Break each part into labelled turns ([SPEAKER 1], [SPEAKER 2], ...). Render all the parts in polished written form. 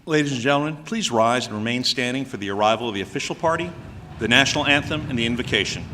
[SPEAKER 1] Ladies and gentlemen, please rise and remain standing for the arrival of the official party, the national anthem, and the invocation.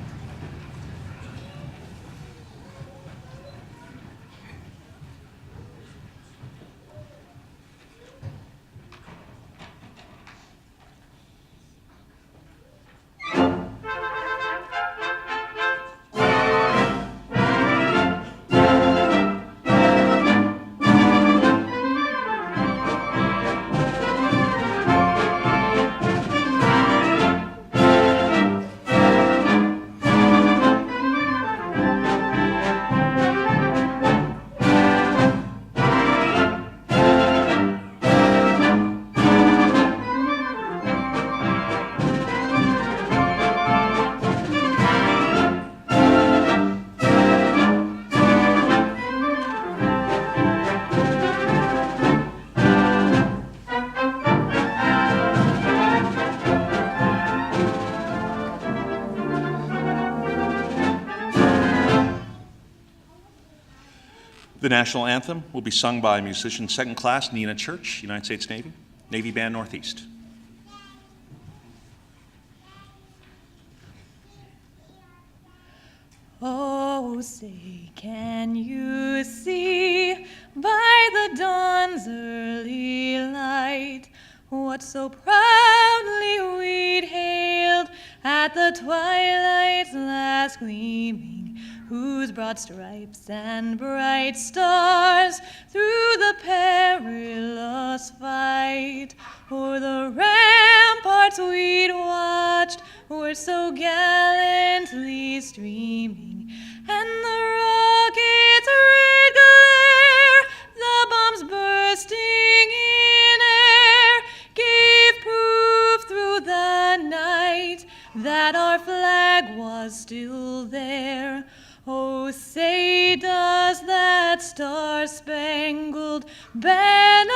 [SPEAKER 1] The national anthem will be sung by musician second class Nina Church, United States Navy, Navy Band Northeast.
[SPEAKER 2] Oh, say, can you see by the dawn's early light what so proudly we'd hailed at the twilight's last gleaming, whose broad stripes and bright stars through the perilous fight o'er the ramparts we'd watched were so gallantly streaming, and the rocket's red glare, the bombs bursting in air, gave proof through the night that our flag was still there. Oh, say, does that star-spangled banner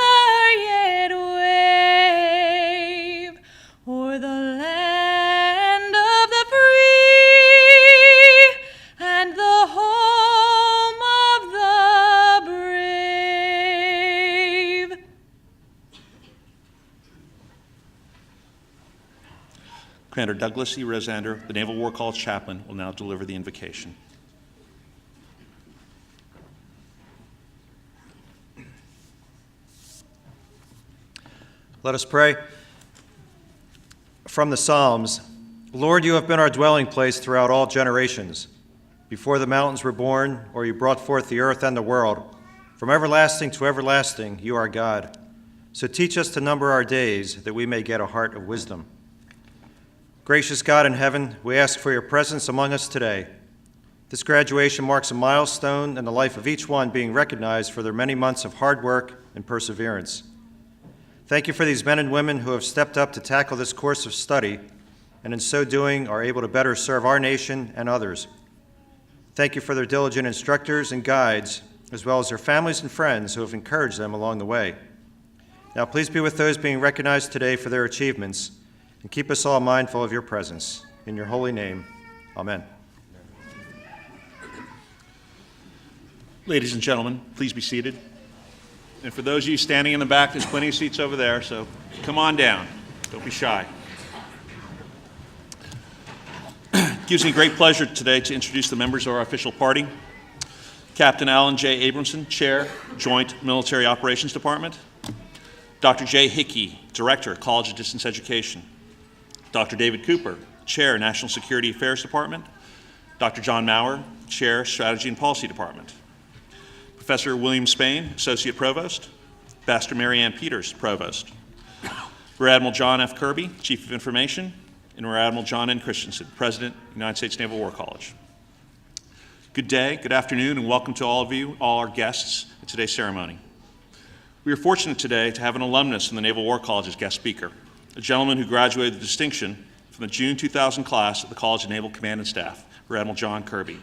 [SPEAKER 2] yet wave o'er the land of the free and the home of the brave?
[SPEAKER 1] Commander Douglas E. Rosander, the Naval War College chaplain, will now deliver the invocation.
[SPEAKER 3] Let us pray. From the Psalms, Lord, you have been our dwelling place throughout all generations. Before the mountains were born, or you brought forth the earth and the world, from everlasting to everlasting, you are God. So teach us to number our days, that we may get a heart of wisdom. Gracious God in heaven, we ask for your presence among us today. This graduation marks a milestone in the life of each one being recognized for their many months of hard work and perseverance. Thank you for these men and women who have stepped up to tackle this course of study, and in so doing are able to better serve our nation and others. Thank you for their diligent instructors and guides, as well as their families and friends who have encouraged them along the way. Now please be with those being recognized today for their achievements, and keep us all mindful of your presence. In your holy name, amen.
[SPEAKER 1] Ladies and gentlemen, please be seated. And for those of you standing in the back, there's plenty of seats over there, so come on down. Don't be shy. It gives me great pleasure today to introduce the members of our official party. Captain Alan J. Abramson, Chair, Joint Military Operations Department. Dr. Jay Hickey, Director, College of Distance Education. Dr. David Cooper, Chair, National Security Affairs Department. Dr. John Maurer, Chair, Strategy and Policy Department. Professor William Spain, Associate Provost. Pastor Mary Ann Peters, Provost. Rear Admiral John F. Kirby, Chief of Information, and Rear Admiral John N. Christenson, President, United States Naval War College. Good day, good afternoon, and welcome to all of you, all our guests at today's ceremony. We are fortunate today to have an alumnus from the Naval War College as guest speaker, a gentleman who graduated with distinction from the June 2000 class at the College of Naval Command and Staff, Rear Admiral John Kirby.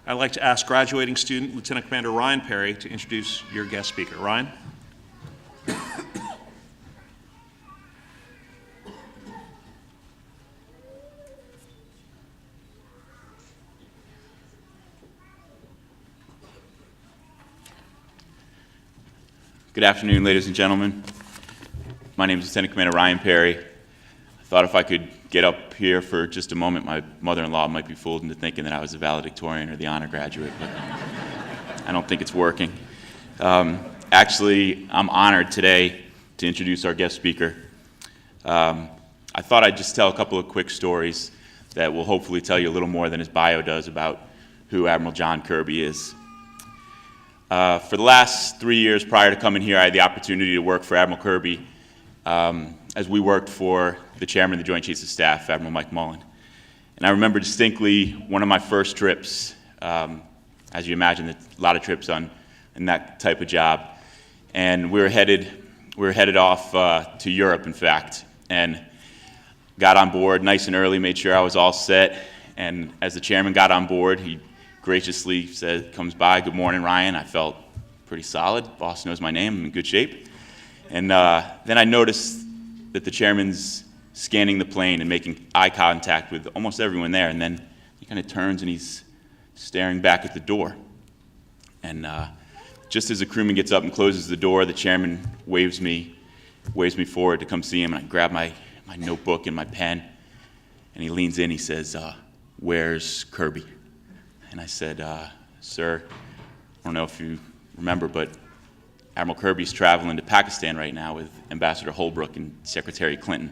[SPEAKER 1] I'd like to ask graduating student Lieutenant Commander Ryan Perry to introduce your guest speaker. Ryan?
[SPEAKER 4] Good afternoon, ladies and gentlemen. My name is Lieutenant Commander Ryan Perry. I thought if I could get up here for just a moment, my mother-in-law might be fooled into thinking that I was a valedictorian or the honor graduate, but I don't think it's working. Actually, I'm honored today to introduce our guest speaker. I thought I'd just tell a couple of quick stories that will hopefully tell you a little more than his bio does about who Admiral John Kirby is. For the last 3 years prior to coming here, I had the opportunity to work for Admiral Kirby as we worked for the chairman of the Joint Chiefs of Staff, Admiral Mike Mullen. And I remember distinctly one of my first trips. As you imagine, there's a lot of trips in that type of job. And we were headed off to Europe, in fact, and got on board nice and early, made sure I was all set. And as the chairman got on board, he graciously comes by, "Good morning, Ryan." I felt pretty solid. Boss knows my name. I'm in good shape. And then I noticed that the chairman's scanning the plane and making eye contact with almost everyone there. And then he kind of turns and he's staring back at the door. And just as the crewman gets up and closes the door, the chairman waves me forward to come see him. And I grab my notebook and my pen. And he leans in. He says, "Where's Kirby?" And I said, "Sir, I don't know if you remember, but Admiral Kirby's traveling to Pakistan right now with Ambassador Holbrooke and Secretary Clinton."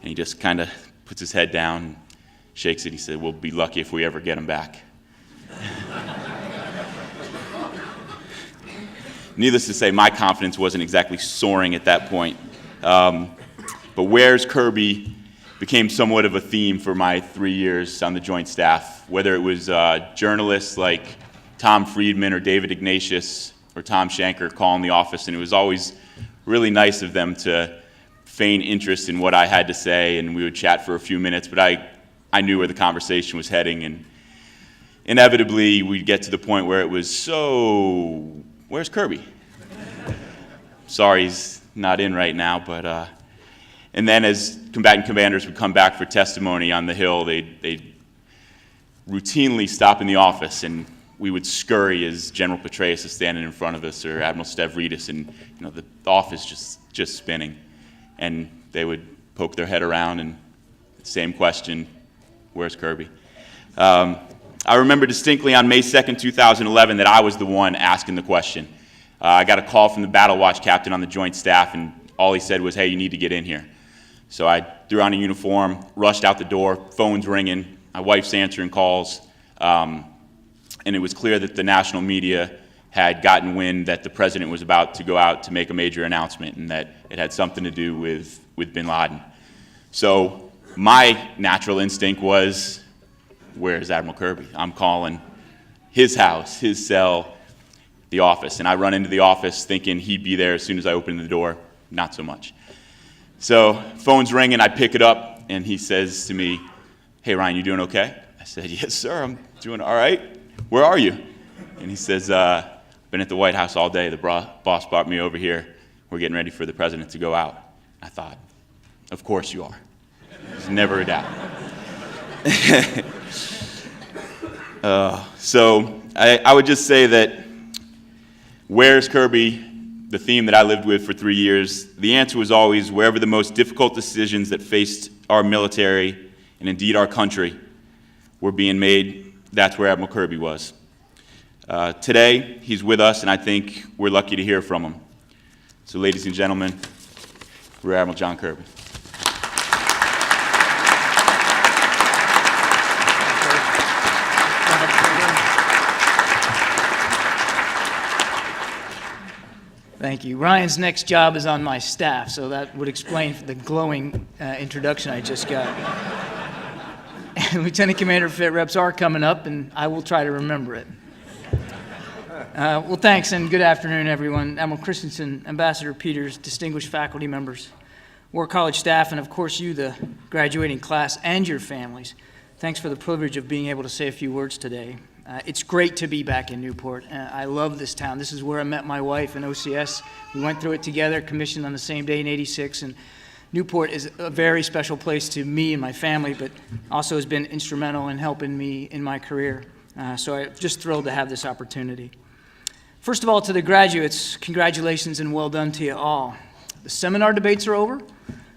[SPEAKER 4] And he just kind of puts his head down, shakes it. He said, "We'll be lucky if we ever get him back." Needless to say, my confidence wasn't exactly soaring at that point. But "Where's Kirby" became somewhat of a theme for my 3 years on the Joint Staff, whether it was journalists like Tom Friedman or David Ignatius or Tom Shanker calling the office, and it was always really nice of them to feign interest in what I had to say, and we would chat for a few minutes, but I knew where the conversation was heading, and inevitably we'd get to the point where it was, "So, where's Kirby?" Sorry he's not in right now, but and then as combatant commanders would come back for testimony on the Hill, they'd routinely stop in the office, and we would scurry as General Petraeus is standing in front of us, or Admiral Stavridis, and the office just spinning. And they would poke their head around, and same question, "Where's Kirby?" I remember distinctly on May 2nd, 2011, that I was the one asking the question. I got a call from the Battle Watch captain on the Joint Staff, and all he said was, "Hey, you need to get in here." So I threw on a uniform, rushed out the door, phone's ringing, my wife's answering calls, and it was clear that the national media had gotten wind that the president was about to go out to make a major announcement and that it had something to do with bin Laden. So my natural instinct was, where's Admiral Kirby? I'm calling his house, his cell, the office. And I run into the office thinking he'd be there as soon as I opened the door. Not so much. So phone's ringing, I pick it up, and he says to me, "Hey, Ryan, you doing okay?" I said, "Yes, sir, I'm doing all right. Where are you?" And he says, "Been at the White House all day. The boss brought me over here. We're getting ready for the president to go out." I thought, of course you are. There's never a doubt. So I would just say that where's Kirby, the theme that I lived with for 3 years, the answer was always wherever the most difficult decisions that faced our military and indeed our country were being made, that's where Admiral Kirby was. Today, he's with us, and I think we're lucky to hear from him. So ladies and gentlemen, Rear Admiral John Kirby.
[SPEAKER 5] Thank you. Ryan's next job is on my staff, so that would explain the glowing introduction I just got. Lieutenant Commander Fit Reps are coming up, and I will try to remember it. Well, thanks, and good afternoon, everyone. Admiral Christenson, Ambassador Peters, distinguished faculty members, War College staff, and of course you, the graduating class, and your families. Thanks for the privilege of being able to say a few words today. It's great to be back in Newport. I love this town. This is where I met my wife in OCS. We went through it together, commissioned on the same day in '86, and Newport is a very special place to me and my family, but also has been instrumental in helping me in my career. So I'm just thrilled to have this opportunity. First of all, to the graduates, congratulations and well done to you all. The seminar debates are over.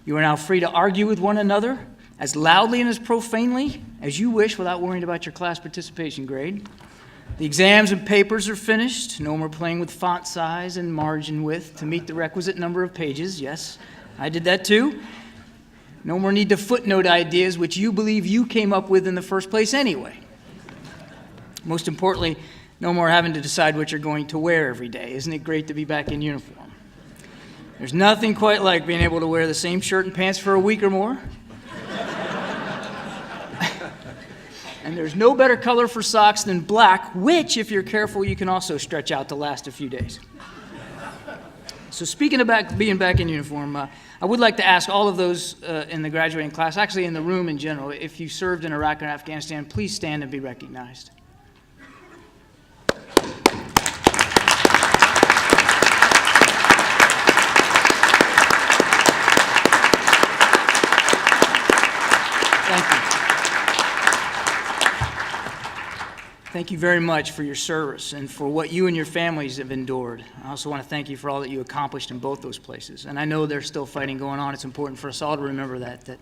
[SPEAKER 5] You are now free to argue with one another as loudly and as profanely as you wish without worrying about your class participation grade. The exams and papers are finished. No more playing with font size and margin width to meet the requisite number of pages. Yes, I did that too. No more need to footnote ideas which you believe you came up with in the first place anyway. Most importantly, no more having to decide what you're going to wear every day. Isn't it great to be back in uniform? There's nothing quite like being able to wear the same shirt and pants for a week or more. And there's no better color for socks than black, which, if you're careful, you can also stretch out to last a few days. So speaking of being back in uniform, I would like to ask all of those in the graduating class, actually in the room in general, if you served in Iraq or Afghanistan, please stand and be recognized. Thank you. Thank you very much for your service and for what you and your families have endured. I also want to thank you for all that you accomplished in both those places. And I know there's still fighting going on. It's important for us all to remember that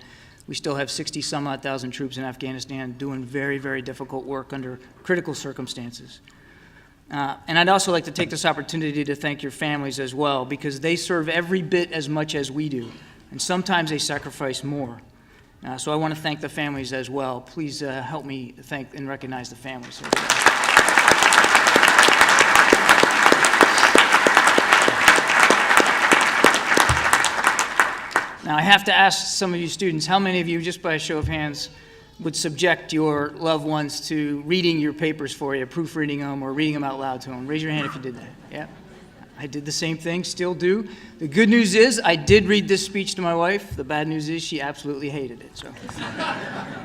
[SPEAKER 5] we still have 60-some-odd thousand troops in Afghanistan doing very, very difficult work under critical circumstances. And I'd also like to take this opportunity to thank your families as well, because they serve every bit as much as we do, and sometimes they sacrifice more. So I want to thank the families as well. Please help me thank and recognize the families. Now I have to ask some of you students, how many of you, just by a show of hands, would subject your loved ones to reading your papers for you, proofreading them or reading them out loud to them? Raise your hand if you did that. Yeah. I did the same thing, still do. The good news is I did read this speech to my wife. The bad news is she absolutely hated it, so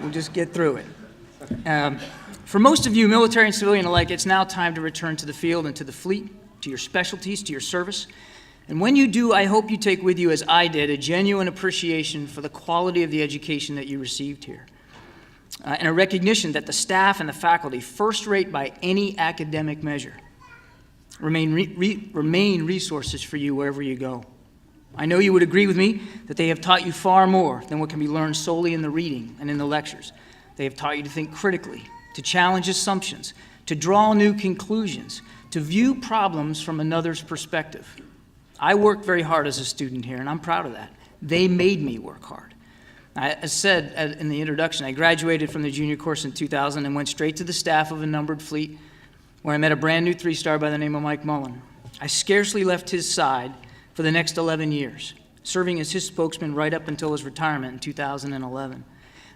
[SPEAKER 5] we'll just get through it. For most of you, military and civilian alike, it's now time to return to the field and to the fleet, to your specialties, to your service. And when you do, I hope you take with you, as I did, a genuine appreciation for the quality of the education that you received here. And a recognition that the staff and the faculty, first rate by any academic measure, remain resources for you wherever you go. I know you would agree with me that they have taught you far more than what can be learned solely in the reading and in the lectures. They have taught you to think critically, to challenge assumptions, to draw new conclusions, to view problems from another's perspective. I worked very hard as a student here, and I'm proud of that. They made me work hard. As said in the introduction, I graduated from the junior course in 2000 and went straight to the staff of a numbered fleet, where I met a brand new three-star by the name of Mike Mullen. I scarcely left his side for the next 11 years, serving as his spokesman right up until his retirement in 2011.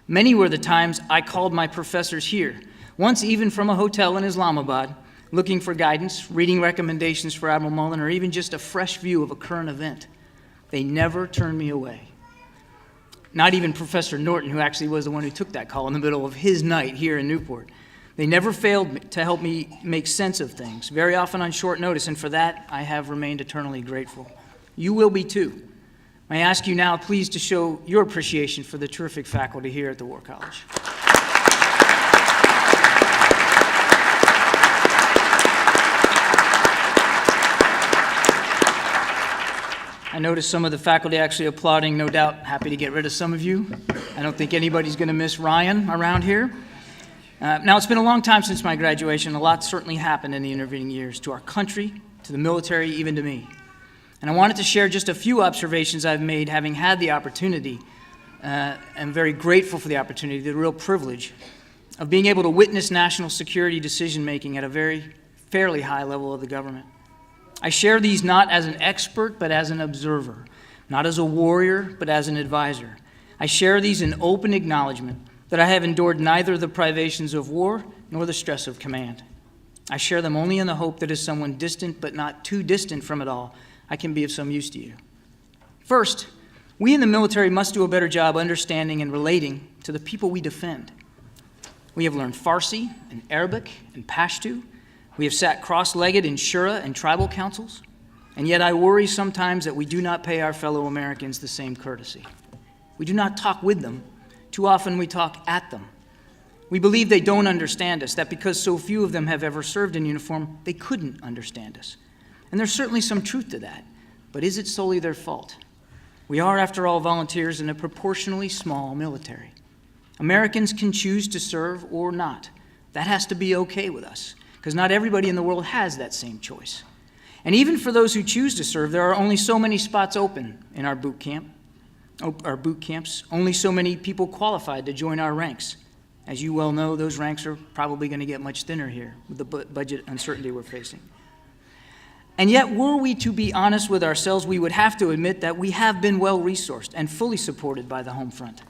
[SPEAKER 5] Many were the times I called my professors here, once even from a hotel in Islamabad, looking for guidance, reading recommendations for Admiral Mullen, or even just a fresh view of a current event. They never turned me away. Not even Professor Norton, who actually was the one who took that call in the middle of his night here in Newport. They never failed to help me make sense of things, very often on short notice, and for that, I have remained eternally grateful. You will be too. I ask you now, please, to show your appreciation for the terrific faculty here at the War College. I noticed some of the faculty actually applauding, no doubt happy to get rid of some of you. I don't think anybody's going to miss Ryan around here. Now, it's been a long time since my graduation. A lot certainly happened in the intervening years to our country, to the military, even to me. And I wanted to share just a few observations I've made having had the opportunity, I'm very grateful for the opportunity, the real privilege of being able to witness national security decision-making at a fairly high level of the government. I share these not as an expert, but as an observer, not as a warrior, but as an advisor. I share these in open acknowledgement that I have endured neither the privations of war nor the stress of command. I share them only in the hope that as someone distant but not too distant from it all, I can be of some use to you. First, we in the military must do a better job understanding and relating to the people we defend. We have learned Farsi and Arabic and Pashto. We have sat cross-legged in shura and tribal councils, and yet I worry sometimes that we do not pay our fellow Americans the same courtesy. We do not talk with them. Too often we talk at them. We believe they don't understand us, that because so few of them have ever served in uniform, they couldn't understand us. And there's certainly some truth to that, but is it solely their fault? We are, after all, volunteers in a proportionally small military. Americans can choose to serve or not. That has to be okay with us, because not everybody in the world has that same choice. And even for those who choose to serve, there are only so many spots open in our boot camps, only so many people qualified to join our ranks. As you well know, those ranks are probably going to get much thinner here with the budget uncertainty we're facing. And yet, were we to be honest with ourselves, we would have to admit that we have been well-resourced and fully supported by the home front.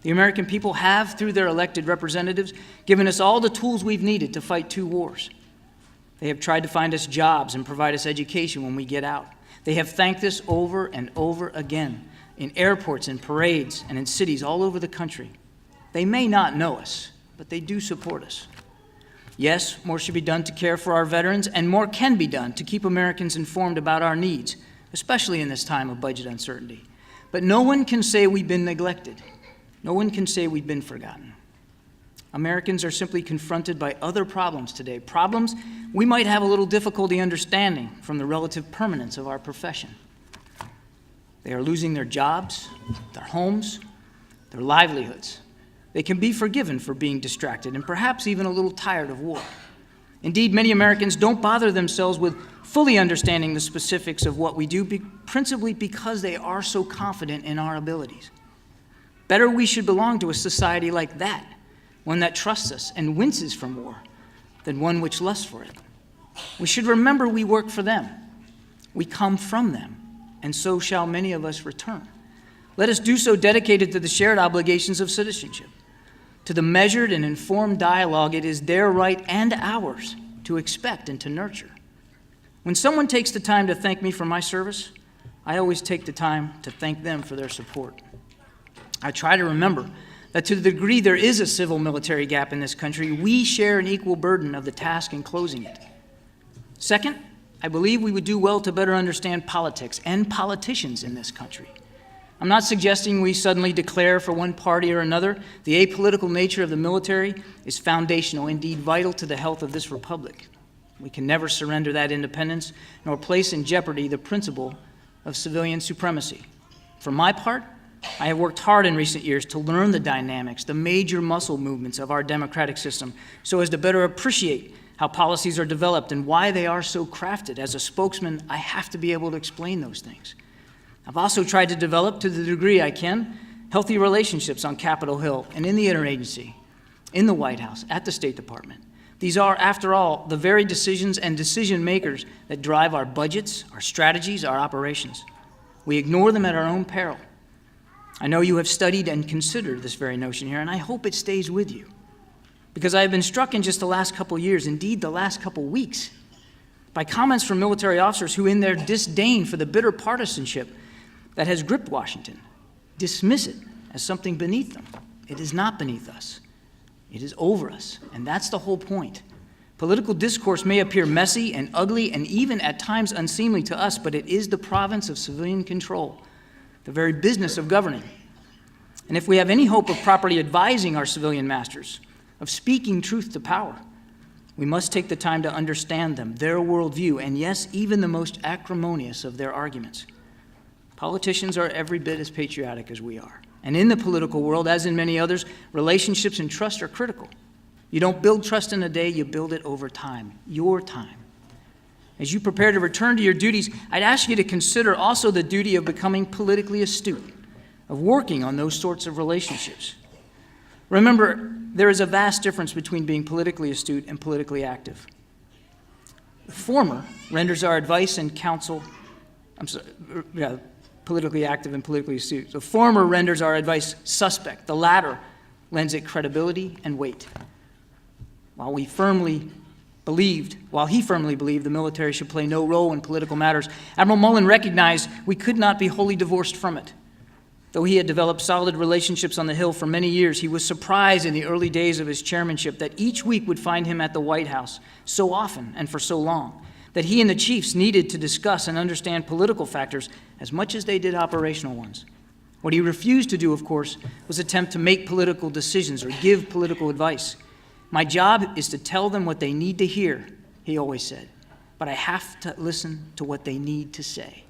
[SPEAKER 5] The American people have, through their elected representatives, given us all the tools we've needed to fight 2 wars. They have tried to find us jobs and provide us education when we get out. They have thanked us over and over again in airports and parades and in cities all over the country. They may not know us, but they do support us. Yes, more should be done to care for our veterans, and more can be done to keep Americans informed about our needs, especially in this time of budget uncertainty. But no one can say we've been neglected. No one can say we've been forgotten. Americans are simply confronted by other problems today, problems we might have a little difficulty understanding from the relative permanence of our profession. They are losing their jobs, their homes, their livelihoods. They can be forgiven for being distracted and perhaps even a little tired of war. Indeed, many Americans don't bother themselves with fully understanding the specifics of what we do, principally because they are so confident in our abilities. Better we should belong to a society like that, one that trusts us and winces from war, than one which lusts for it. We should remember we work for them. We come from them, and so shall many of us return. Let us do so dedicated to the shared obligations of citizenship, to the measured and informed dialogue it is their right and ours to expect and to nurture. When someone takes the time to thank me for my service, I always take the time to thank them for their support. I try to remember that to the degree there is a civil-military gap in this country, we share an equal burden of the task in closing it. Second, I believe we would do well to better understand politics and politicians in this country. I'm not suggesting we suddenly declare for one party or another. The apolitical nature of the military is foundational, indeed vital to the health of this republic. We can never surrender that independence nor place in jeopardy the principle of civilian supremacy. For my part, I have worked hard in recent years to learn the dynamics, the major muscle movements of our democratic system, so as to better appreciate how policies are developed and why they are so crafted. As a spokesman, I have to be able to explain those things. I've also tried to develop, to the degree I can, healthy relationships on Capitol Hill and in the interagency, in the White House, at the State Department. These are, after all, the very decisions and decision makers that drive our budgets, our strategies, our operations. We ignore them at our own peril. I know you have studied and considered this very notion here, and I hope it stays with you. Because I have been struck in just the last couple years, indeed the last couple weeks, by comments from military officers who, in their disdain for the bitter partisanship that has gripped Washington, dismiss it as something beneath them. It is not beneath us. It is over us, and that's the whole point. Political discourse may appear messy and ugly and even at times unseemly to us, but it is the province of civilian control, the very business of governing. And if we have any hope of properly advising our civilian masters, of speaking truth to power, we must take the time to understand them, their worldview, and yes, even the most acrimonious of their arguments. Politicians are every bit as patriotic as we are. And in the political world, as in many others, relationships and trust are critical. You don't build trust in a day, you build it over time, your time. As you prepare to return to your duties, I'd ask you to consider also the duty of becoming politically astute, of working on those sorts of relationships. Remember, there is a vast difference between being politically astute and politically active. The former renders our advice and counsel, politically active and politically astute. The former renders our advice suspect. The latter lends it credibility and weight. While he firmly believed the military should play no role in political matters, Admiral Mullen recognized we could not be wholly divorced from it. Though he had developed solid relationships on the Hill for many years, he was surprised in the early days of his chairmanship that each week would find him at the White House so often and for so long, that he and the chiefs needed to discuss and understand political factors as much as they did operational ones. What he refused to do, of course, was attempt to make political decisions or give political advice. My job is to tell them what they need to hear, he always said, but I have to listen to what they need to say.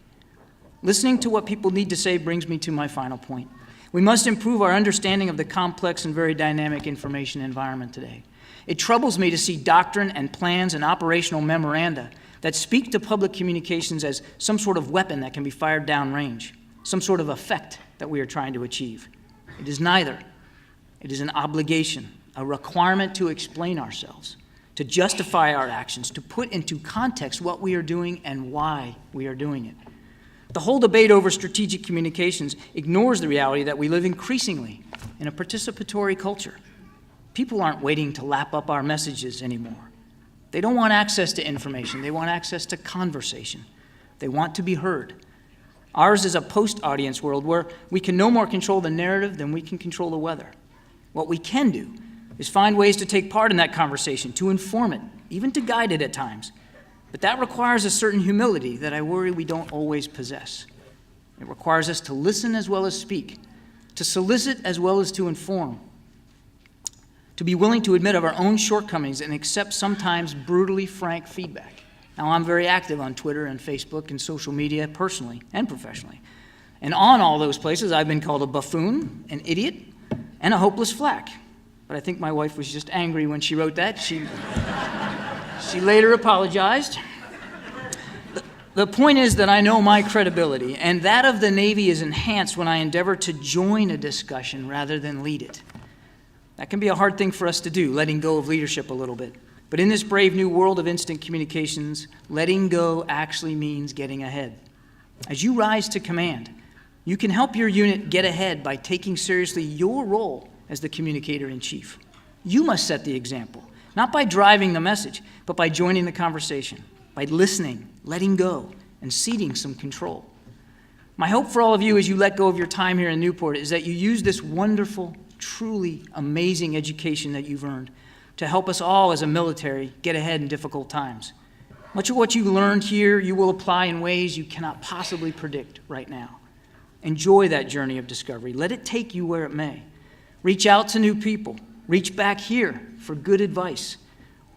[SPEAKER 5] Listening to what people need to say brings me to my final point. We must improve our understanding of the complex and very dynamic information environment today. It troubles me to see doctrine and plans and operational memoranda that speak to public communications as some sort of weapon that can be fired downrange, some sort of effect that we are trying to achieve. It is neither. It is an obligation, a requirement to explain ourselves, to justify our actions, to put into context what we are doing and why we are doing it. The whole debate over strategic communications ignores the reality that we live increasingly in a participatory culture. People aren't waiting to lap up our messages anymore. They don't want access to information. They want access to conversation. They want to be heard. Ours is a post-audience world where we can no more control the narrative than we can control the weather. What we can do is find ways to take part in that conversation, to inform it, even to guide it at times. But that requires a certain humility that I worry we don't always possess. It requires us to listen as well as speak, to solicit as well as to inform, to be willing to admit of our own shortcomings and accept sometimes brutally frank feedback. Now, I'm very active on Twitter and Facebook and social media personally and professionally. And on all those places, I've been called a buffoon, an idiot, and a hopeless flack. But I think my wife was just angry when she wrote that. She later apologized. The point is that I know my credibility, and that of the Navy is enhanced when I endeavor to join a discussion rather than lead it. That can be a hard thing for us to do, letting go of leadership a little bit. But in this brave new world of instant communications, letting go actually means getting ahead. As you rise to command, you can help your unit get ahead by taking seriously your role as the communicator-in-chief. You must set the example, not by driving the message, but by joining the conversation, by listening, letting go, and ceding some control. My hope for all of you as you let go of your time here in Newport is that you use this wonderful, truly amazing education that you've earned to help us all as a military get ahead in difficult times. Much of what you learned here you will apply in ways you cannot possibly predict right now. Enjoy that journey of discovery. Let it take you where it may. Reach out to new people. Reach back here for good advice.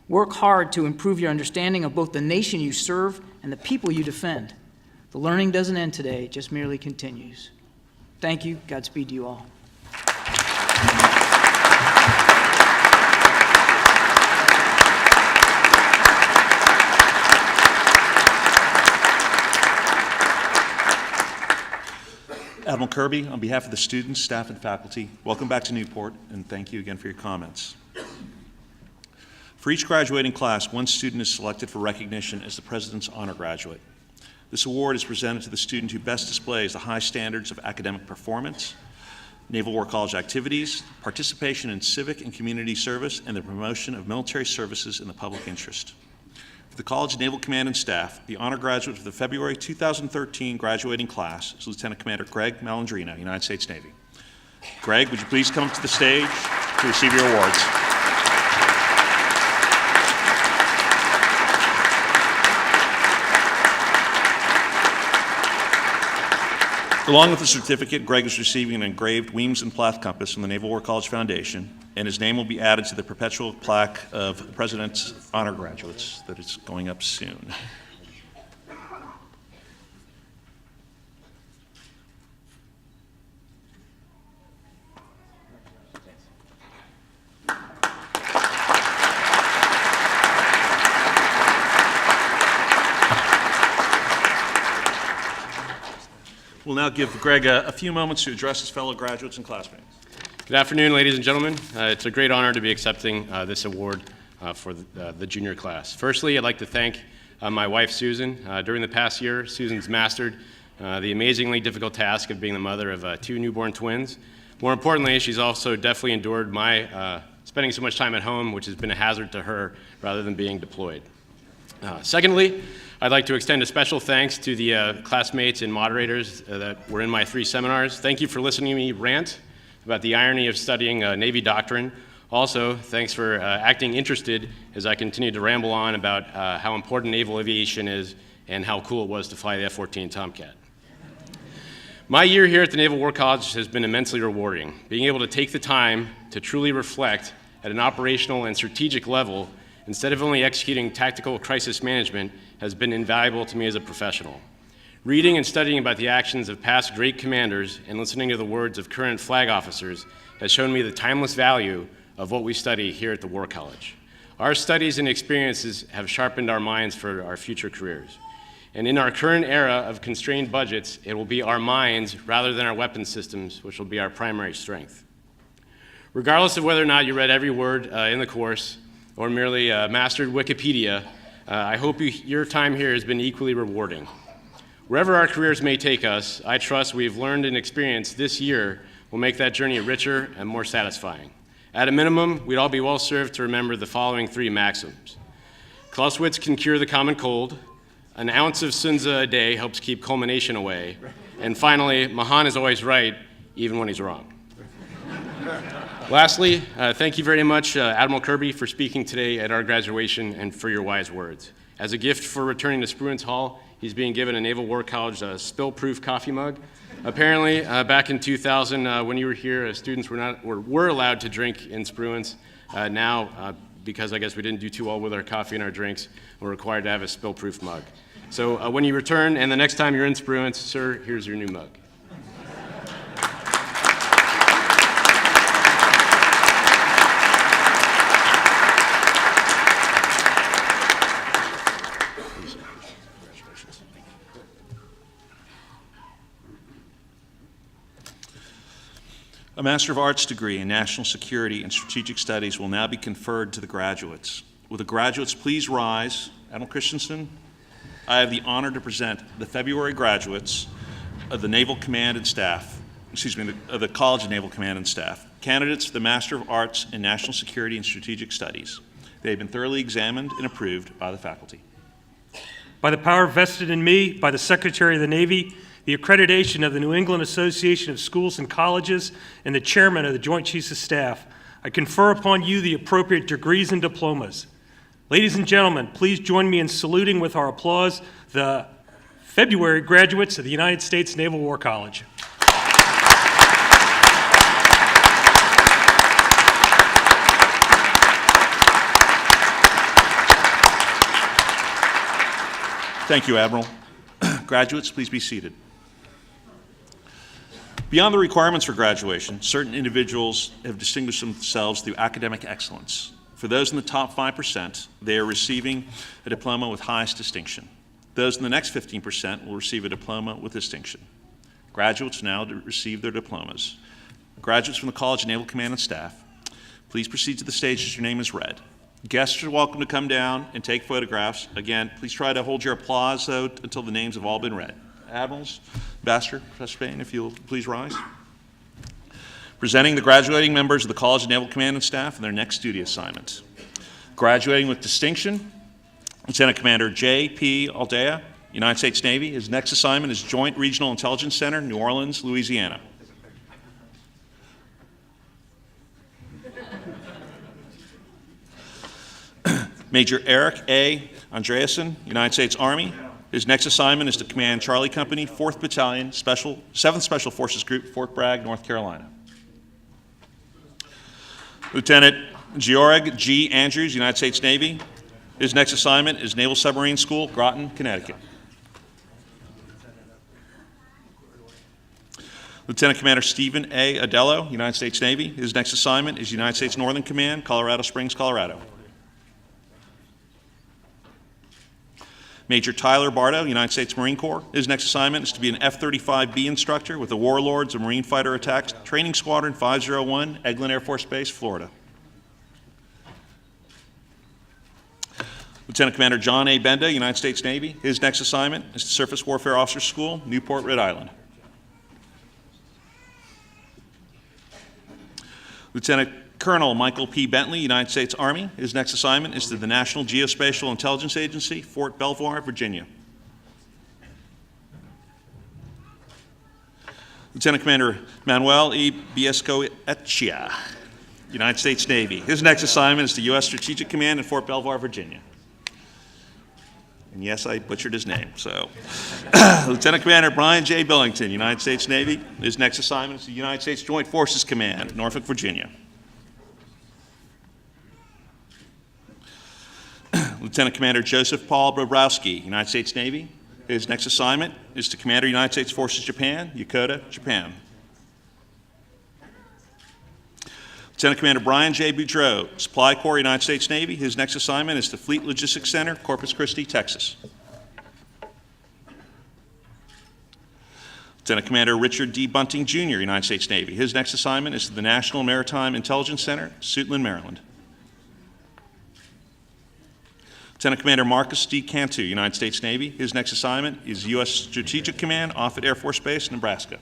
[SPEAKER 5] Work hard to improve your understanding of both the nation you serve and the people you defend. The learning doesn't end today, it just merely continues. Thank you. Godspeed to you all.
[SPEAKER 1] Admiral Kirby, on behalf of the students, staff, and faculty, welcome back to Newport, and thank you again for your comments. For each graduating class, one student is selected for recognition as the President's Honor Graduate. This award is presented to the student who best displays the high standards of academic performance, Naval War College activities, participation in civic and community service, and the promotion of military services in the public interest. For the College Naval Command and Staff, the honor graduate for the February 2013 graduating class is Lieutenant Commander Greg Malandrino, United States Navy. Greg, would you please come up to the stage to receive your awards? Along with the certificate, Greg is receiving an engraved Weems and Plath compass from the Naval War College Foundation, and his name will be added to the perpetual plaque of the President's Honor Graduates that is going up soon. We'll now give Greg a few moments to address his fellow graduates and classmates.
[SPEAKER 6] Good afternoon, ladies and gentlemen. It's a great honor to be accepting this award for the junior class. Firstly, I'd like to thank my wife, Susan. During the past year, Susan's mastered the amazingly difficult task of being the mother of 2 newborn twins. More importantly, she's also definitely endured my spending so much time at home, which has been a hazard to her rather than being deployed. Secondly, I'd like to extend a special thanks to the classmates and moderators that were in my 3 seminars. Thank you for listening to me rant about the irony of studying Navy doctrine. Also, thanks for acting interested as I continue to ramble on about how important naval aviation is and how cool it was to fly the F-14 Tomcat. My year here at the Naval War College has been immensely rewarding. Being able to take the time to truly reflect at an operational and strategic level instead of only executing tactical crisis management has been invaluable to me as a professional. Reading and studying about the actions of past great commanders and listening to the words of current flag officers has shown me the timeless value of what we study here at the War College. Our studies and experiences have sharpened our minds for our future careers. And in our current era of constrained budgets, it will be our minds rather than our weapon systems which will be our primary strength. Regardless of whether or not you read every word in the course or merely mastered Wikipedia, I hope your time here has been equally rewarding. Wherever our careers may take us, I trust we've learned and experienced this year will make that journey richer and more satisfying. At a minimum, we'd all be well served to remember the following 3 maxims. Clausewitz can cure the common cold, an ounce of Sunza a day helps keep culmination away, and finally, Mahan is always right, even when he's wrong. Lastly, thank you very much, Admiral Kirby, for speaking today at our graduation and for your wise words. As a gift for returning to Spruance Hall, he's being given a Naval War College spill-proof coffee mug. Apparently, back in 2000, when you were here, students were allowed to drink in Spruance. Now, because I guess we didn't do too well with our coffee and our drinks, we're required to have a spill-proof mug. So when you return and the next time you're in Spruance, sir, here's your new mug.
[SPEAKER 1] A Master of Arts degree in National Security and Strategic Studies will now be conferred to the graduates. Will the graduates please rise? Admiral Christenson, I have the honor to present the February graduates of the Naval Command and Staff, of the College of Naval Command and Staff, candidates for the Master of Arts in National Security and Strategic Studies. They have been thoroughly examined and approved by the faculty.
[SPEAKER 7] By the power vested in me by the Secretary of the Navy, the accreditation of the New England Association of Schools and Colleges, and the Chairman of the Joint Chiefs of Staff, I confer upon you the appropriate degrees and diplomas. Ladies and gentlemen, please join me in saluting with our applause the February graduates of the United States Naval War College.
[SPEAKER 1] Thank you, Admiral. Graduates, please be seated. Beyond the requirements for graduation, certain individuals have distinguished themselves through academic excellence. For those in the top 5%, they are receiving a diploma with highest distinction. Those in the next 15% will receive a diploma with distinction. Graduates now receive their diplomas. Graduates from the College of Naval Command and Staff, please proceed to the stage as your name is read. Guests are welcome to come down and take photographs. Again, please try to hold your applause, though, until the names have all been read. Admirals, Ambassador, Professor Payne, if you'll please rise. Presenting the graduating members of the College of Naval Command and Staff and their next duty assignment. Graduating with distinction, Lieutenant Commander J.P. Aldea, United States Navy. His next assignment is Joint Regional Intelligence Center, New Orleans, Louisiana. Major Eric A. Andreasen, United States Army. His next assignment is to command Charlie Company, 4th Battalion, 7th Special Forces Group, Fort Bragg, North Carolina. Lieutenant Georg G. Andrews, United States Navy. His next assignment is Naval Submarine School, Groton, Connecticut. Lieutenant Commander Stephen A. Adello, United States Navy. His next assignment is United States Northern Command, Colorado Springs, Colorado. Major Tyler Bardo, United States Marine Corps. His next assignment is to be an F-35B instructor with the Warlords of Marine Fighter Attacks Training Squadron 501, Eglin Air Force Base, Florida. Lieutenant Commander John A. Benda, United States Navy. His next assignment is to Surface Warfare Officer School, Newport, Rhode Island. Lieutenant Colonel Michael P. Bentley, United States Army. His next assignment is to the National Geospatial Intelligence Agency, Fort Belvoir, Virginia. Lieutenant Commander Manuel E. Biescoechea, United States Navy. His next assignment is to U.S. Strategic Command in Fort Belvoir, Virginia. And yes, I butchered his name. So, Lieutenant Commander Brian J. Billington, United States Navy. His next assignment is to the United States Joint Forces Command, Norfolk, Virginia. Lieutenant Commander Joseph Paul Bobrowski, United States Navy. His next assignment is to Commander United States Forces Japan, Yokota, Japan. Lieutenant Commander Brian J. Boudreau, Supply Corps, United States Navy. His next assignment is to Fleet Logistics Center, Corpus Christi, Texas. Lieutenant Commander Richard D. Bunting, Jr., United States Navy. His next assignment is to the National Maritime Intelligence Center, Suitland, Maryland. Lieutenant Commander Marcus D. Cantu, United States Navy. His next assignment is U.S. Strategic Command, Offutt Air Force Base, Nebraska.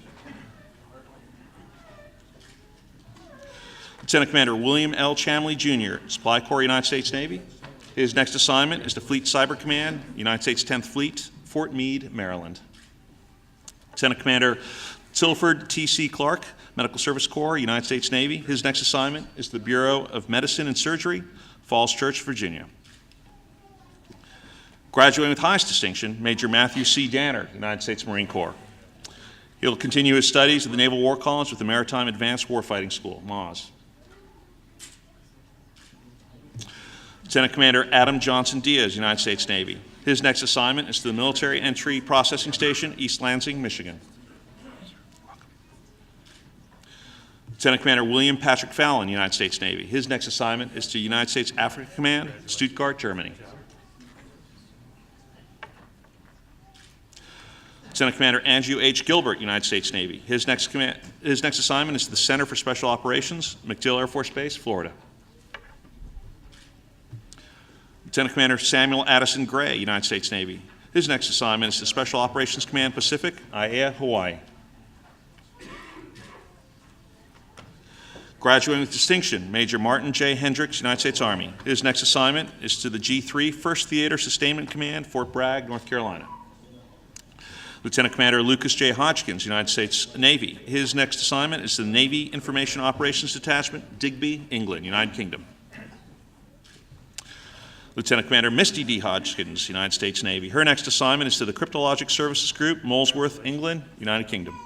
[SPEAKER 1] Lieutenant Commander William L. Chamley, Jr., Supply Corps, United States Navy. His next assignment is to Fleet Cyber Command, United States 10th Fleet, Fort Meade, Maryland. Lieutenant Commander Tilford T.C. Clark, Medical Service Corps, United States Navy. His next assignment is to the Bureau of Medicine and Surgery, Falls Church, Virginia. Graduating with highest distinction, Major Matthew C. Danner, United States Marine Corps. He'll continue his studies at the Naval War College with the Maritime Advanced Warfighting School, MAWS. Lieutenant Commander Adam Johnson Diaz, United States Navy. His next assignment is to the Military Entry Processing Station, East Lansing, Michigan. Lieutenant Commander William Patrick Fallon, United States Navy. His next assignment is to United States Africa Command, Stuttgart, Germany. Lieutenant Commander Andrew H. Gilbert, United States Navy. His next assignment is to the Center for Special Operations, MacDill Air Force Base, Florida. Lieutenant Commander Samuel Addison Gray, United States Navy. His next assignment is to Special Operations Command Pacific, IAEA, Hawaii. Graduating with distinction, Major Martin J. Hendricks, United States Army. His next assignment is to the G3 1st Theater Sustainment Command, Fort Bragg, North Carolina. Lieutenant Commander Lucas J. Hodgkins, United States Navy. His next assignment is to the Navy Information Operations Detachment, Digby, England, United Kingdom. Lieutenant Commander Misty D. Hodgkins, United States Navy. Her next assignment is to the Cryptologic Services Group, Molesworth, England, United Kingdom.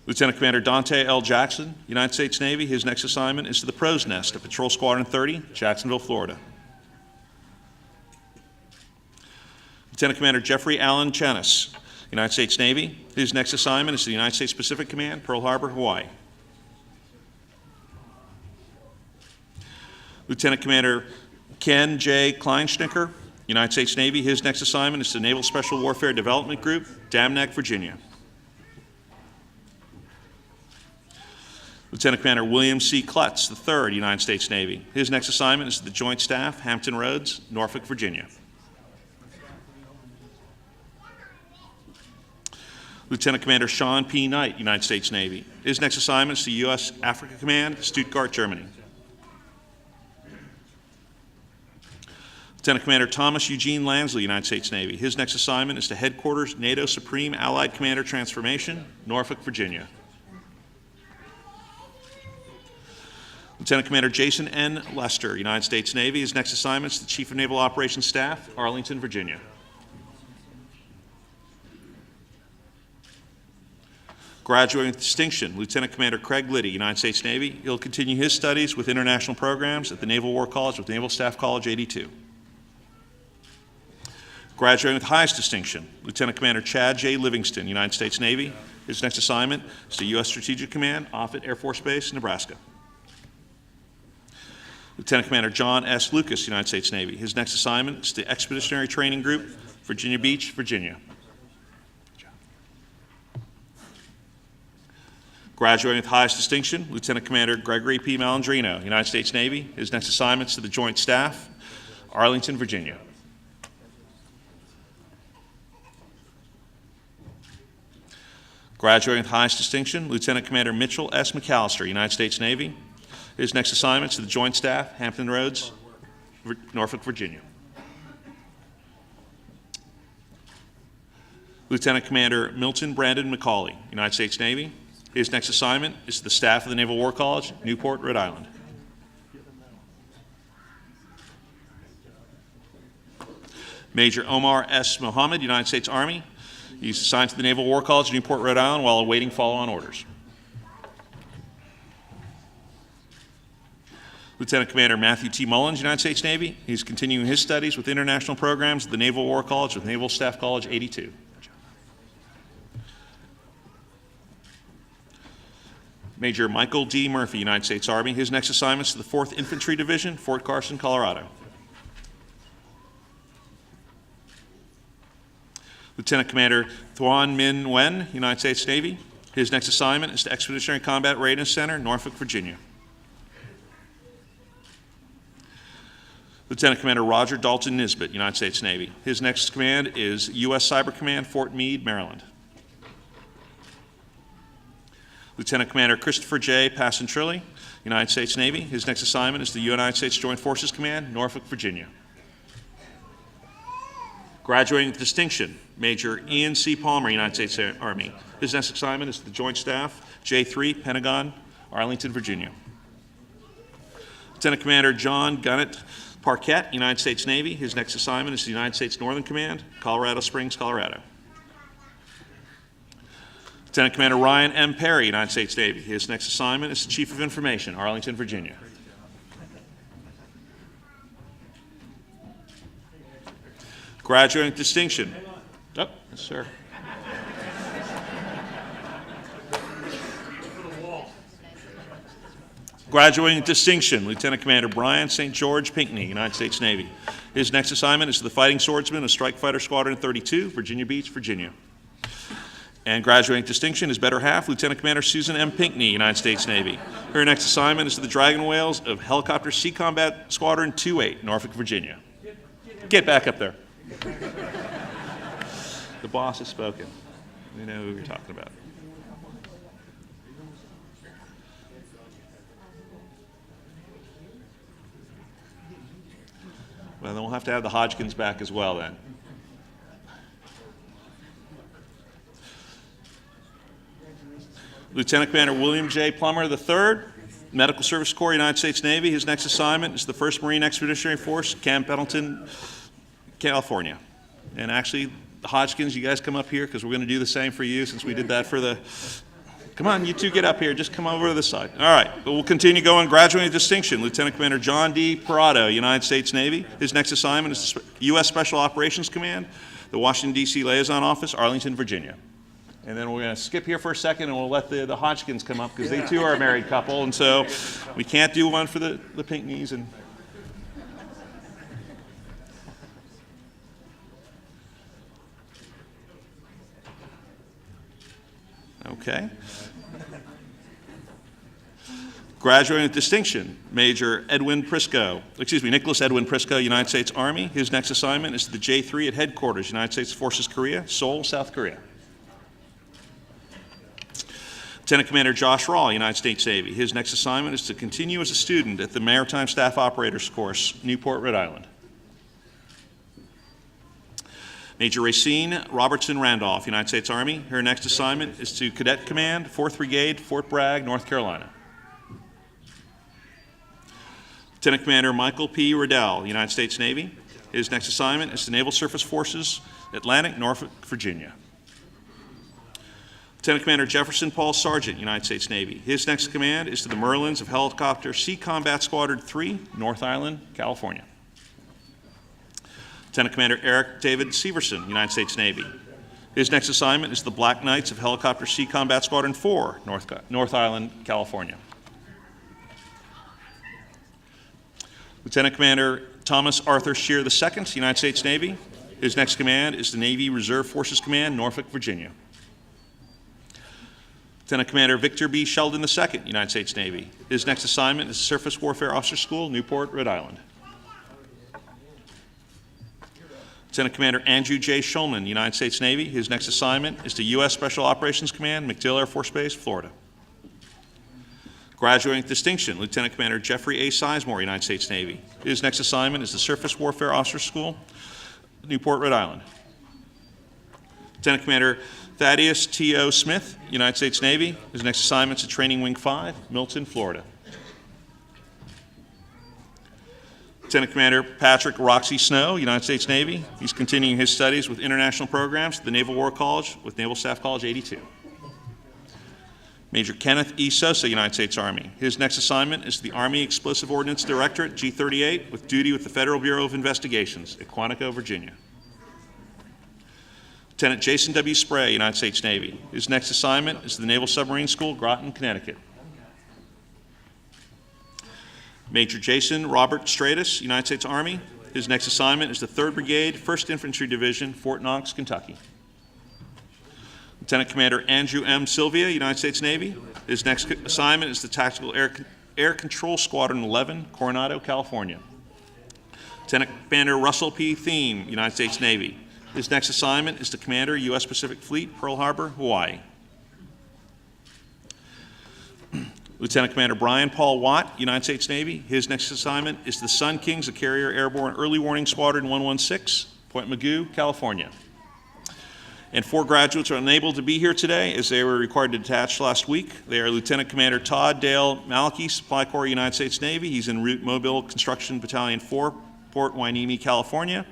[SPEAKER 1] Lieutenant Commander Dante L. Jackson, United States Navy. His next assignment is to the Crow's Nest of Patrol Squadron 30, Jacksonville, Florida. Lieutenant Commander Jeffrey Allen Chanis, United States Navy. His next assignment is to the United States Pacific Command, Pearl Harbor, Hawaii. Lieutenant Commander Ken J. Kleinschnicker, United States Navy. His next assignment is to the Naval Special Warfare Development Group, Damneck, Virginia. Lieutenant Commander William C. Klutz, III, United States Navy. His next assignment is to the Joint Staff, Hampton Roads, Norfolk, Virginia. Lieutenant Commander Sean P. Knight, United States Navy. His next assignment is to U.S. Africa Command, Stuttgart, Germany. Lieutenant Commander Thomas Eugene Lansley, United States Navy. His next assignment is to Headquarters, NATO Supreme Allied Commander Transformation, Norfolk, Virginia. Lieutenant Commander Jason N. Lester, United States Navy. His next assignment is to Chief of Naval Operations Staff, Arlington, Virginia. Graduating with distinction, Lieutenant Commander Craig Liddy, United States Navy. He'll continue his studies with international programs at the Naval War College with Naval Staff College 82. Graduating with highest distinction, Lieutenant Commander Chad J. Livingston, United States Navy. His next assignment is to U.S. Strategic Command, Offutt Air Force Base, Nebraska. Lieutenant Commander John S. Lucas, United States Navy. His next assignment is to Expeditionary Training Group, Virginia Beach, Virginia. Graduating with highest distinction, Lieutenant Commander Gregory P. Malandrino, United States Navy. His next assignment is to the Joint Staff, Arlington, Virginia. Graduating with highest distinction, Lieutenant Commander Mitchell S. McAllister, United States Navy. His next assignment is to the Joint Staff, Hampton Roads, Norfolk, Virginia. Lieutenant Commander Milton Brandon McCauley, United States Navy. His next assignment is to the staff of the Naval War College, Newport, Rhode Island. Major Omar S. Mohammed, United States Army. He's assigned to the Naval War College, Newport, Rhode Island, while awaiting follow-on orders. Lieutenant Commander Matthew T. Mullins, United States Navy. He's continuing his studies with international programs at the Naval War College with Naval Staff College 82. Major Michael D. Murphy, United States Army. His next assignment is to the 4th Infantry Division, Fort Carson, Colorado. Lieutenant Commander Thuan Minh Nguyen, United States Navy. His next assignment is to Expeditionary Combat Readiness Center, Norfolk, Virginia. Lieutenant Commander Roger Dalton Nisbet, United States Navy. His next command is U.S. Cyber Command, Fort Meade, Maryland. Lieutenant Commander Christopher J. Passantrilli, United States Navy. His next assignment is the United States Joint Forces Command, Norfolk, Virginia. Graduating with distinction, Major Ian C. Palmer, United States Army. His next assignment is the Joint Staff, J3, Pentagon, Arlington, Virginia. Lieutenant Commander John Gunnett Parkett, United States Navy. His next assignment is the United States Northern Command, Colorado Springs, Colorado. Lieutenant Commander Ryan M. Perry, United States Navy. His next assignment is the Chief of Information, Arlington, Virginia. Graduating with distinction. Oh, yes, sir. Graduating with distinction, Lieutenant Commander Brian St. George Pinckney, United States Navy. His next assignment is to the Fighting Swordsman of Strike Fighter Squadron 32, Virginia Beach, Virginia. And graduating with distinction is better half, Lieutenant Commander Susan M. Pinckney, United States Navy. Her next assignment is to the Dragon Whales of Helicopter Sea Combat Squadron 28, Norfolk, Virginia. Get back up there. The boss has spoken. We know who you're talking about. Well, then we'll have to have the Hodgkins back as well then. Lieutenant Commander William J. Plummer III, Medical Service Corps, United States Navy. His next assignment is the 1st Marine Expeditionary Force, Camp Pendleton, California. And actually, the Hodgkins, you guys come up here because we're going to do the same for you since we did that for the... Come on, you two get up here. Just come over to this side. All right, but we'll continue going. Graduating with distinction, Lieutenant Commander John D. Parado, United States Navy. His next assignment is the U.S. Special Operations Command, the Washington, D.C. Liaison Office, Arlington, Virginia. And then we're going to skip here for a second, and we'll let the Hodgkins come up because they too are a married couple, and so we can't do one for the Pinckneys. And okay. Graduating with distinction, Major Nicholas Edwin Prisco, United States Army. His next assignment is to the J3 at headquarters, United States Forces Korea, Seoul, South Korea. Lieutenant Commander Josh Rawl, United States Navy. His next assignment is to continue as a student at the Maritime Staff Operators Course, Newport, Rhode Island. Major Racine Robertson Randolph, United States Army. Her next assignment is to Cadet Command, 4th Brigade, Fort Bragg, North Carolina. Lieutenant Commander Michael P. Riddell, United States Navy. His next assignment is to Naval Surface Forces, Atlantic, Norfolk, Virginia. Lieutenant Commander Jefferson Paul Sargent, United States Navy. His next command is to the Merlins of Helicopter Sea Combat Squadron 3, North Island, California. Lieutenant Commander Eric David Severson, United States Navy. His next assignment is the Black Knights of Helicopter Sea Combat Squadron 4, North Island, California. Lieutenant Commander Thomas Arthur Shear II, United States Navy. His next command is the Navy Reserve Forces Command, Norfolk, Virginia. Lieutenant Commander Victor B. Sheldon II, United States Navy. His next assignment is Surface Warfare Officer School, Newport, Rhode Island. Lieutenant Commander Andrew J. Schulman, United States Navy. His next assignment is to U.S. Special Operations Command, MacDill Air Force Base, Florida. Graduating with distinction, Lieutenant Commander Jeffrey A. Sizemore, United States Navy. His next assignment is the Surface Warfare Officer School, Newport, Rhode Island. Lieutenant Commander Thaddeus T.O. Smith, United States Navy. His next assignment is at Training Wing 5, Milton, Florida. Lieutenant Commander Patrick Roxy Snow, United States Navy. He's continuing his studies with international programs at the Naval War College with Naval Staff College 82. Major Kenneth E. Sosa, United States Army. His next assignment is the Army Explosive Ordnance Directorate, G38, with duty with the Federal Bureau of Investigations at Quantico, Virginia. Lieutenant Jason W. Spray, United States Navy. His next assignment is the Naval Submarine School, Groton, Connecticut. Major Jason Robert Stratus, United States Army. His next assignment is the 3rd Brigade, 1st Infantry Division, Fort Knox, Kentucky. Lieutenant Commander Andrew M. Sylvia, United States Navy. His next assignment is the Tactical Air Control Squadron 11, Coronado, California. Lieutenant Commander Russell P. Thiem, United States Navy. His next assignment is the Commander, U.S. Pacific Fleet, Pearl Harbor, Hawaii. Lieutenant Commander Brian Paul Watt, United States Navy. His next assignment is the Sun Kings, a Carrier Airborne Early Warning Squadron 116, Point Mugu, California. And 4 graduates are unable to be here today as they were required to detach last week. They are Lieutenant Commander Todd Dale Malachy, Supply Corps, United States Navy. He's en route Mobile Construction Battalion 4, Port Hueneme, California.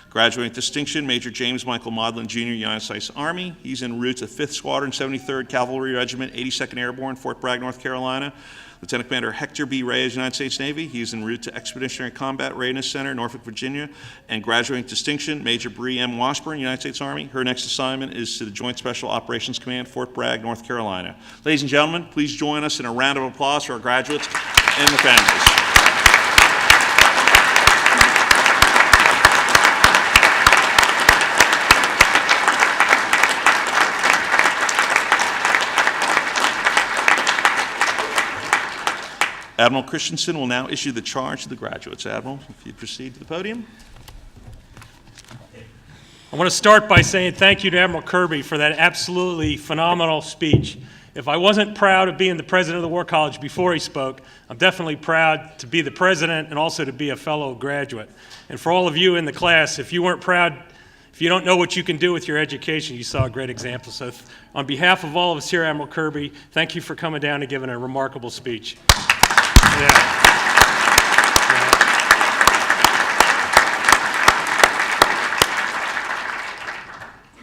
[SPEAKER 1] Graduating distinction, Major James Michael Maudlin, Jr., United States Army. He's en route to 5th Squadron, 73rd Cavalry Regiment, 82nd Airborne, Fort Bragg, North Carolina. Lieutenant Commander Hector B. Reyes, United States Navy. He's en route to Expeditionary Combat Readiness Center, Norfolk, Virginia. And graduating distinction, Major Bree M. Washburn, United States Army. Her next assignment is to the Joint Special Operations Command, Fort Bragg, North Carolina. Ladies and gentlemen, please join us in a round of applause for our graduates and their families. Admiral Christenson will now issue the charge to the graduates. Admiral, if you'd proceed to the podium.
[SPEAKER 7] I want to start by saying thank you to Admiral Kirby for that absolutely phenomenal speech. If I wasn't proud of being the president of the War College before he spoke, I'm definitely proud to be the president and also to be a fellow graduate. And for all of you in the class, if you weren't proud, if you don't know what you can do with your education, you saw a great example. So on behalf of all of us here, Admiral Kirby, thank you for coming down and giving a remarkable speech.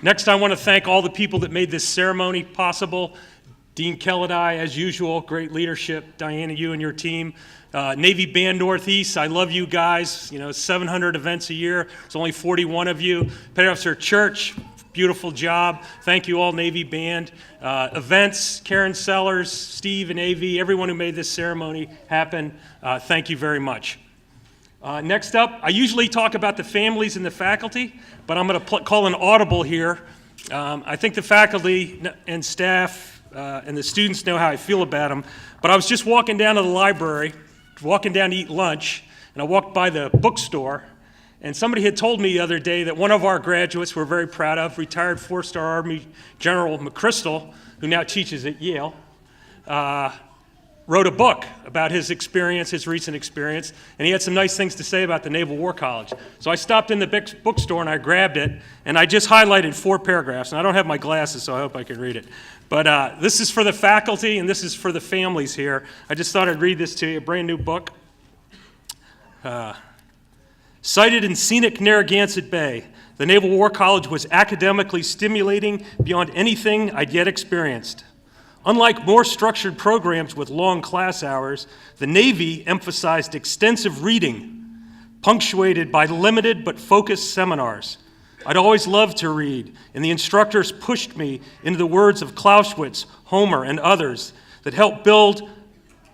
[SPEAKER 7] Next, I want to thank all the people that made this ceremony possible. Dean Kelladai, as usual, great leadership. Diana, you and your team. Navy Band Northeast, I love you guys. 700 events a year. There's only 41 of you. Petty Officer Church, beautiful job. Thank you all, Navy Band. Events, Karen Sellers, Steve and AV, everyone who made this ceremony happen, thank you very much. Next up, I usually talk about the families and the faculty, but I'm going to call an audible here. I think the faculty and staff and the students know how I feel about them, but I was just walking down to the library, walking down to eat lunch, and I walked by the bookstore, and somebody had told me the other day that one of our graduates we're very proud of, retired 4-star Army General McChrystal, who now teaches at Yale, wrote a book about his experience, his recent experience, and he had some nice things to say about the Naval War College. So I stopped in the bookstore and I grabbed it, and I just highlighted 4 paragraphs, and I don't have my glasses, so I hope I can read it. But this is for the faculty, and this is for the families here. I just thought I'd read this to you, a brand new book. Sited in scenic Narragansett Bay, the Naval War College was academically stimulating beyond anything I'd yet experienced. Unlike more structured programs with long class hours, the Navy emphasized extensive reading, punctuated by limited but focused seminars. I'd always loved to read, and the instructors pushed me into the words of Clausewitz, Homer, and others that helped build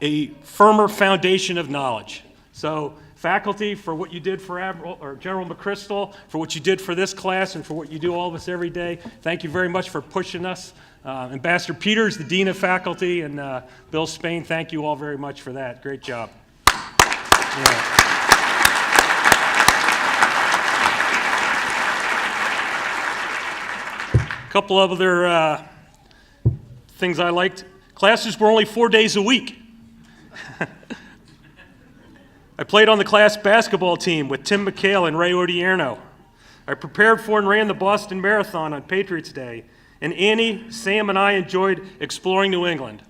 [SPEAKER 7] a firmer foundation of knowledge. So, faculty, for what you did for General McChrystal, for what you did for this class, and for what you do all of us every day, thank you very much for pushing us. Ambassador Peters, the Dean of Faculty, and Bill Spain, thank you all very much for that. Great job. Yeah. A couple of other things I liked. Classes were only 4 days a week. I played on the class basketball team with Tim McHale and Ray Odierno. I prepared for and ran the Boston Marathon on Patriots Day. And Annie, Sam, and I enjoyed exploring New England.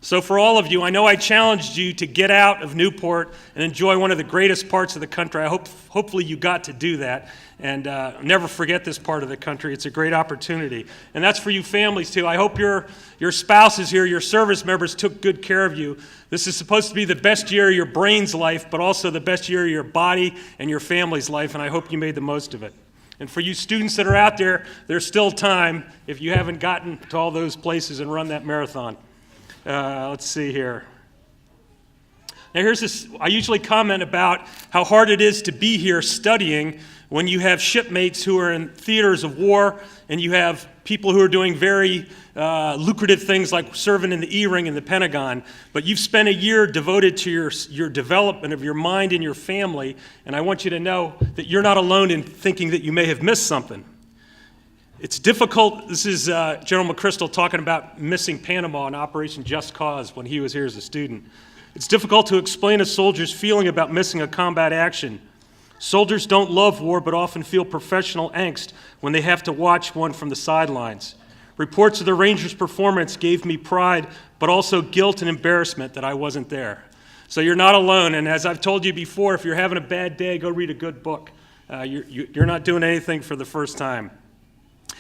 [SPEAKER 7] So for all of you, I know I challenged you to get out of Newport and enjoy one of the greatest parts of the country. Hopefully you got to do that. And never forget this part of the country. It's a great opportunity. And that's for you families too. I hope your spouses here, your service members took good care of you. This is supposed to be the best year of your brain's life, but also the best year of your body and your family's life, and I hope you made the most of it. And for you students that are out there, there's still time if you haven't gotten to all those places and run that marathon. Let's see here. Now here's this, I usually comment about how hard it is to be here studying when you have shipmates who are in theaters of war and you have people who are doing very lucrative things like serving in the E-ring in the Pentagon. But you've spent a year devoted to your development of your mind and your family, and I want you to know that you're not alone in thinking that you may have missed something. It's difficult. This is General McChrystal talking about missing Panama in Operation Just Cause when he was here as a student. It's difficult to explain a soldier's feeling about missing a combat action. Soldiers don't love war, but often feel professional angst when they have to watch one from the sidelines. Reports of the Rangers' performance gave me pride, but also guilt and embarrassment that I wasn't there. So you're not alone, and as I've told you before, if you're having a bad day, go read a good book. You're not doing anything for the first time.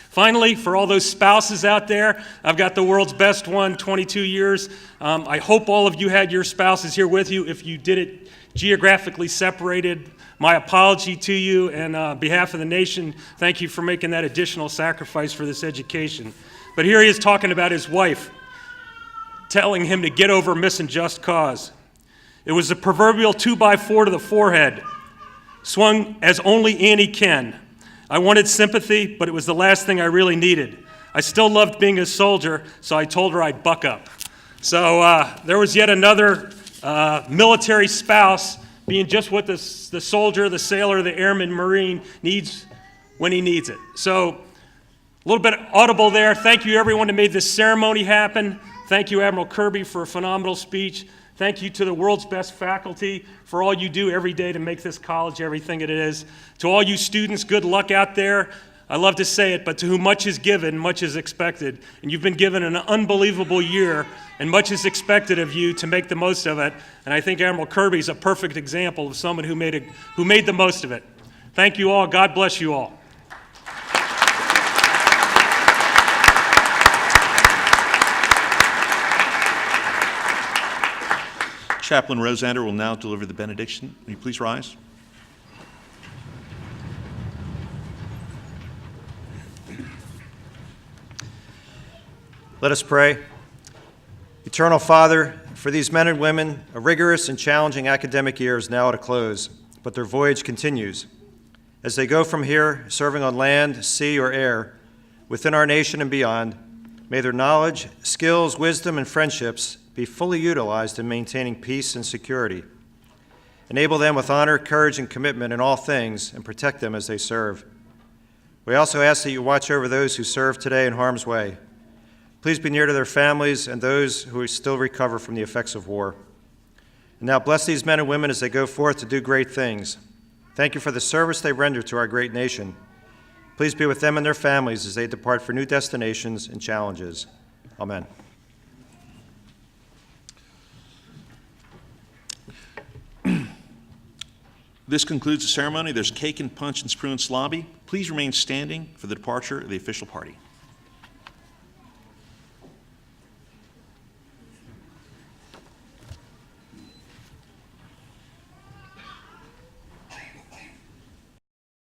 [SPEAKER 7] Finally, for all those spouses out there, I've got the world's best one, 22 years. I hope all of you had your spouses here with you. If you did it geographically separated, my apology to you, and on behalf of the nation, thank you for making that additional sacrifice for this education. But here he is talking about his wife, telling him to get over missing Just Cause. It was the proverbial 2x4 to the forehead, swung as only Annie can. I wanted sympathy, but it was the last thing I really needed. I still loved being a soldier, so I told her I'd buck up. So there was yet another military spouse being just what the soldier, the sailor, the airman, Marine needs when he needs it. So a little bit audible there. Thank you, everyone, who made this ceremony happen. Thank you, Admiral Kirby, for a phenomenal speech. Thank you to the world's best faculty for all you do every day to make this college everything it is. To all you students, good luck out there. I love to say it, but to whom much is given, much is expected. And you've been given an unbelievable year, and much is expected of you to make the most of it. And I think Admiral Kirby is a perfect example of someone who made the most of it. Thank you all. God bless you all.
[SPEAKER 1] Chaplain Rosander will now deliver the benediction. Will you please rise?
[SPEAKER 3] Let us pray. Eternal Father, for these men and women, a rigorous and challenging academic year is now at a close, but their voyage continues. As they go from here, serving on land, sea, or air, within our nation and beyond, may their knowledge, skills, wisdom, and friendships be fully utilized in maintaining peace and security. Enable them with honor, courage, and commitment in all things, and protect them as they serve. We also ask that you watch over those who serve today in harm's way. Please be near to their families and those who still recover from the effects of war. And now bless these men and women as they go forth to do great things. Thank you for the service they render to our great nation. Please be with them and their families as they depart for new destinations and challenges. Amen.
[SPEAKER 1] This concludes the ceremony. There's cake and punch in Spruance lobby. Please remain standing for the departure of the official party.